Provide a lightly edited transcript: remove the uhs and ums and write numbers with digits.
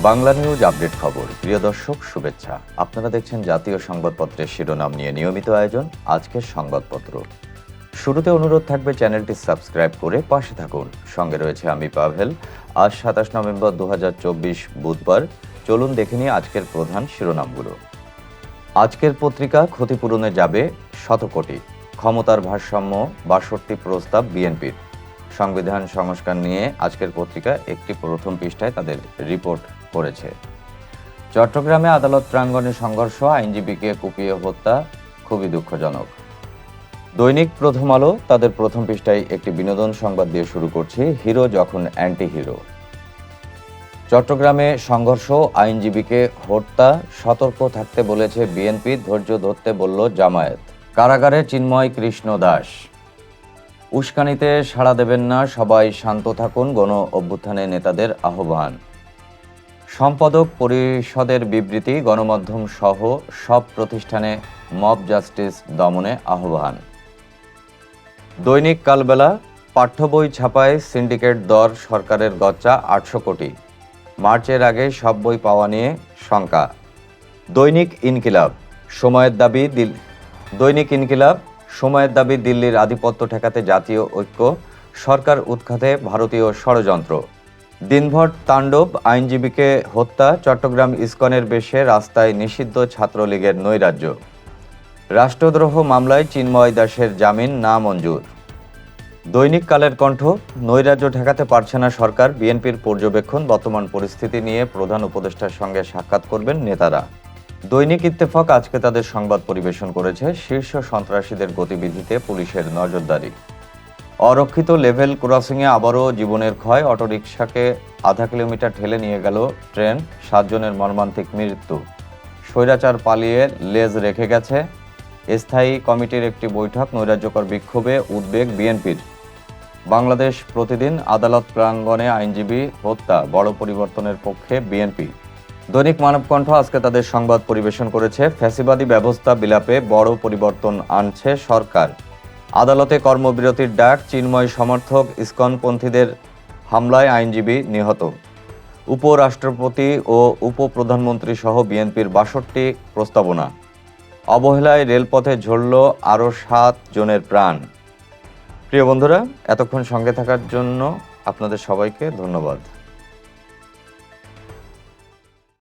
Bangla news update খবর। প্রিয় দর্শক, শুভেচ্ছা। আপনারা দেখছেন জাতীয় সংবাদপত্রের শিরোনাম নিয়ে নিয়মিত আয়োজন আজকের সংবাদপত্র। শুরুতে অনুরোধ থাকবে চ্যানেলটি সাবস্ক্রাইব করে পাশে থাকুন। সঙ্গে রয়েছে আমি পাভেল। আজ 27 নভেম্বর 2024 বুধবার। চলুন দেখে নিই আজকের প্রধান শিরোনামগুলো। আজকের পত্রিকা ক্ষতিপূরণে যাবে 100 কোটি, ক্ষমতার ভারসাম্য 62 প্রস্তাব বিএনপির। সংবিধান সংস্কার নিয়ে আজকের পত্রিকা একটি প্রথম পৃষ্ঠায় তাদের রিপোর্ট করেছে। চট্টগ্রামে আদালত প্রাঙ্গণে সংঘর্ষ, আইনজীবীকে কুপিয়ে হত্যা, খুবই দুঃখজনক। দৈনিক প্রথম আলো তাদের প্রথম পৃষ্ঠায় একটি বিনোদন সংবাদ দিয়ে শুরু করছে, হিরো যখন অ্যান্টি হিরো। চট্টগ্রামে সংঘর্ষ, আইনজীবীকে হত্যা, সতর্ক থাকতে বলেছে বিএনপি, ধৈর্য ধরতে বলল জামায়াত। কারাগারে চিন্ময় কৃষ্ণ দাস। উস্কানিতে সাড়া দেবেন না, সবাই শান্ত থাকুন, গণ অভ্যুত্থানে নেতাদের আহ্বান। সম্পাদক পরিষদের বিবৃতি, গণমাধ্যম সহ সব প্রতিষ্ঠানে মব জাস্টিস দমনে আহ্বান। দৈনিক কালবেলা, পাঠ্য বই ছাপায় সিন্ডিকেট দর, সরকারের গচ্চা 800 কোটি, মার্চের আগে সব বই পাওয়া নিয়ে শঙ্কা। দৈনিক ইনকিলাব, সময়ের দাবি দিল্লির আধিপত্য ঠেকাতে জাতীয় ঐক্য, সরকার উৎখাতে ভারতীয় ষড়যন্ত্র। দিনভর তাণ্ডব, আইনজীবীকে হত্যা, চট্টগ্রাম ইস্কনের বেশে রাস্তায় নিষিদ্ধ ছাত্রলীগের নৈরাজ্য। রাষ্ট্রদ্রোহ মামলায় চিন্ময় দাসের জামিন না মঞ্জুর। দৈনিক কালের কণ্ঠ, নৈরাজ্য ঠেকাতে পারছে না সরকার, বিএনপির পর্যবেক্ষণ, বর্তমান পরিস্থিতি নিয়ে প্রধান উপদেষ্টার সঙ্গে সাক্ষাৎ করবেন নেতারা। দৈনিক ইত্তেফাক আজকে তাদের সংবাদ পরিবেশন করেছে, শীর্ষ সন্ত্রাসীদের গতিবিধিতে পুলিশের নজরদারি। অরক্ষিত লেভেল ক্রসিংয়ে আবারও জীবনের ক্ষয়, অটোরিকশাকে আধা কিলোমিটার ঠেলে নিয়ে গেল ট্রেন, 7 জনের মর্মান্তিক মৃত্যু। স্বৈরাচার পালিয়ে লেজ রেখে গেছে। স্থায়ী কমিটির একটি বৈঠক, নৈরাজ্যকর বিক্ষোভে উদ্বেগ বিএনপির। বাংলাদেশ প্রতিদিন, আদালত প্রাঙ্গণে আইনজীবী হত্যা, বড় পরিবর্তনের পক্ষে বিএনপি। দৈনিক মানবকণ্ঠ আজকে তাদের সংবাদ পরিবেশন করেছে, ফ্যাসিবাদী ব্যবস্থা বিলাপে বড় পরিবর্তন আনছে সরকার। আদালতে কর্মবিরতির ডাক, চিন্ময় সমর্থক ইসকনপন্থীদের হামলায় আইনজীবী নিহত। উপরাষ্ট্রপতি ও উপপ্রধানমন্ত্রী সহ বিএনপির 62 প্রস্তাবনা। অবহেলায় রেলপথে ঝরল আরও 7 জনের প্রাণ। প্রিয় বন্ধুরা, এতক্ষণ সঙ্গে থাকার জন্য আপনাদের সবাইকে ধন্যবাদ।